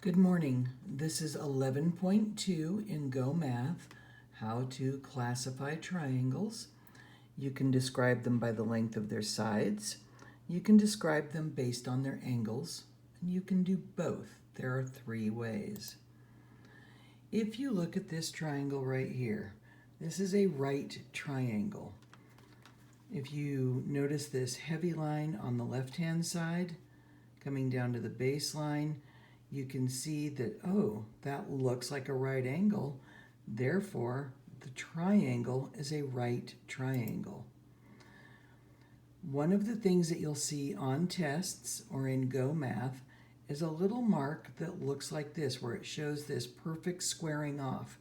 Good morning. This is 11.2 in Go Math, how to classify triangles. You can describe them by the length of their sides. You can describe them based on their angles, and you can do both. There are three ways. If you look at this triangle right here, this is a right triangle. If you notice this heavy line on the left-hand side, coming down to the baseline, you can see that, oh, that looks like a right angle. Therefore, the triangle is a right triangle. One of the things that you'll see on tests or in Go Math is a little mark that looks like this, where it shows this perfect squaring off.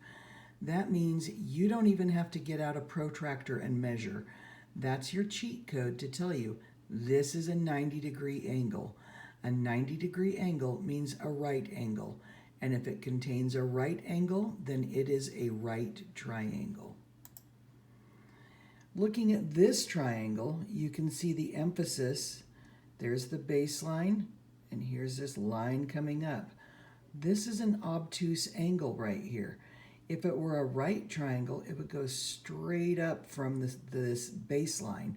That means you don't even have to get out a protractor and measure. That's your cheat code to tell you this is a 90-degree angle. A 90-degree angle means a right angle, and if it contains a right angle, then it is a right triangle. Looking at this triangle, you can see the emphasis. There's the baseline, and here's this line coming up. This is an obtuse angle right here. If it were a right triangle, it would go straight up from this baseline,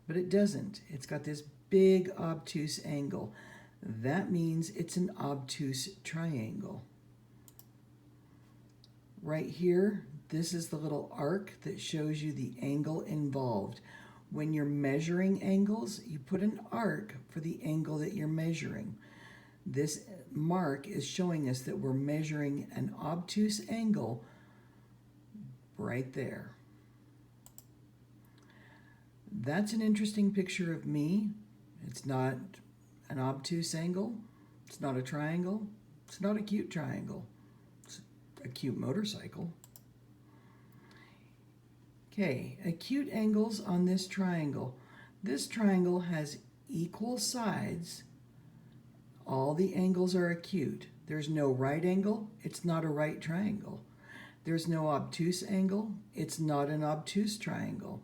but it doesn't. It's got this big obtuse angle. That means it's an obtuse triangle. Right here, this is the little arc that shows you the angle involved. When you're measuring angles, you put an arc for the angle that you're measuring. This mark is showing us that we're measuring an obtuse angle right there. That's an interesting picture of me. It's not an obtuse angle, it's not a triangle, it's not a cute triangle, it's a cute motorcycle. Okay, acute angles on this triangle. This triangle has equal sides. All the angles are acute. There's no right angle, it's not a right triangle. There's no obtuse angle, it's not an obtuse triangle.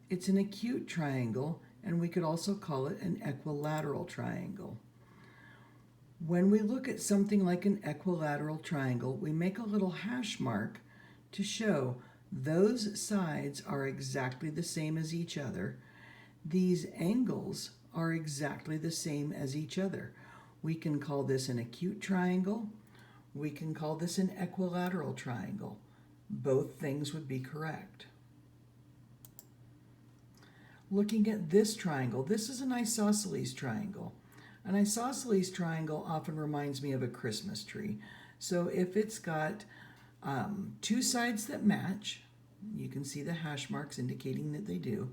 It's an acute triangle, and we could also call it an equilateral triangle. When we look at something like an equilateral triangle, we make a little hash mark to show those sides are exactly the same as each other. These angles are exactly the same as each other. We can call this an acute triangle. We can call this an equilateral triangle. Both things would be correct. Looking at this triangle, this is an isosceles triangle. An isosceles triangle often reminds me of a Christmas tree. So if it's got two sides that match, you can see the hash marks indicating that they do,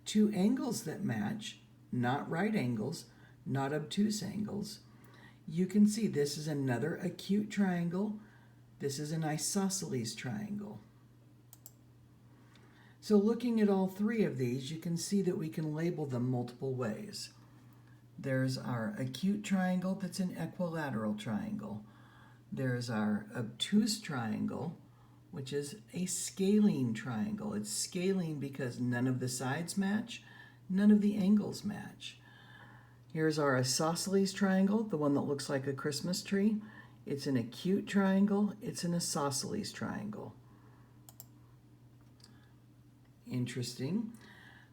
two angles that match, not right angles, not obtuse angles, you can see this is another acute triangle. This is an isosceles triangle. So looking at all three of these, you can see that we can label them multiple ways. There's our acute triangle that's an equilateral triangle. There's our obtuse triangle, which is a scalene triangle. It's scalene because none of the sides match, none of the angles match. Here's our isosceles triangle, the one that looks like a Christmas tree. It's an acute triangle, it's an isosceles triangle. Interesting.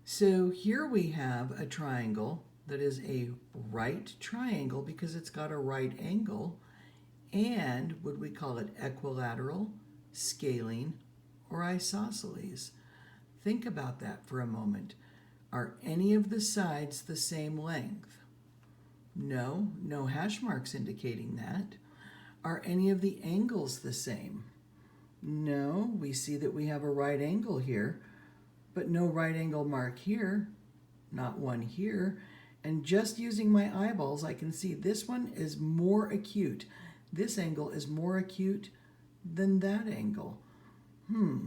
So here we have a triangle that is a right triangle because it's got a right angle, and would we call it equilateral, scalene, or isosceles? Think about that for a moment. Are any of the sides the same length? No, no hash marks indicating that. Are any of the angles the same? No, we see that we have a right angle here, but no right angle mark here, not one here. And just using my eyeballs, I can see this one is more acute. This angle is more acute than that angle.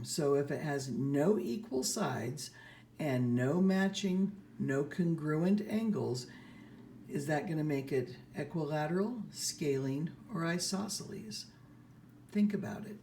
So if it has no equal sides and no matching, no congruent angles, is that going to make it equilateral, scalene, or isosceles? Think about it.